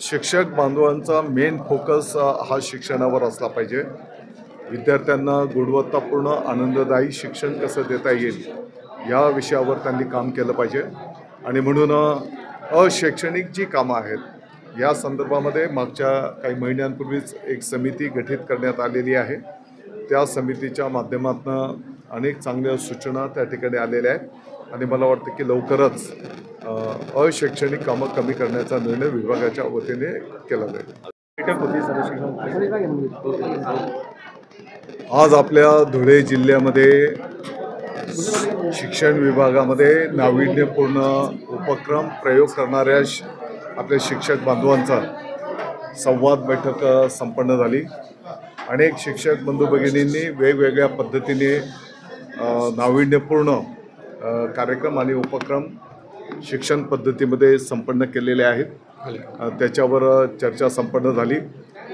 शिक्षक बांधवांचा main focus हा शिक्षणावर असला पाहिजे। विद्यार्थ्यांना गुणवत्तापूर्ण आनंददायी शिक्षण कसं देता येईल या विषयावर त्यांनी काम केलं पाहिजे। आणि म्हणून अशैक्षणिक जी कामं आहेत या संदर्भामध्ये मागच्या काही महिन्यांपूर्वीच एक समिती गठीत करण्यात आलेली आहे। त्या समितीच्या माध्यमातून अनेक चांगल्या सूचना त्या ठिकाणी आलेल्या आहेत आणि मला वाटतं की लवकरच अशैक्षणिक कामं कमी करण्याचा निर्णय विभागाच्या वतीने केला जाईल। आज आपल्या धुळे जिल्ह्यामध्ये शिक्षण विभागामध्ये नाविन्यपूर्ण उपक्रम प्रयोग करणाऱ्या आपल्या शिक्षक बांधवांचा संवाद बैठक संपन्न झाली। अनेक शिक्षक बंधू भगिनींनी वेगवेगळ्या पद्धतीने नाविन्यपूर्ण कार्यक्रम आणि उपक्रम शिक्षण पद्धतीमध्ये संपन्न केलेले आहेत। त्याच्यावर चर्चा संपन्न झाली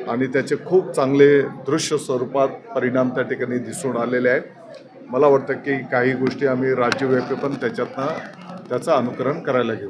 आणि त्याचे खूप चांगले दृश्य स्वरूपात परिणाम त्या ठिकाणी दिसून आलेले आहेत। मला वाटतं की काही गोष्टी आम्ही राज्यव्यापी पण त्याच्यातनं त्याचं अनुकरण करायला घेऊ।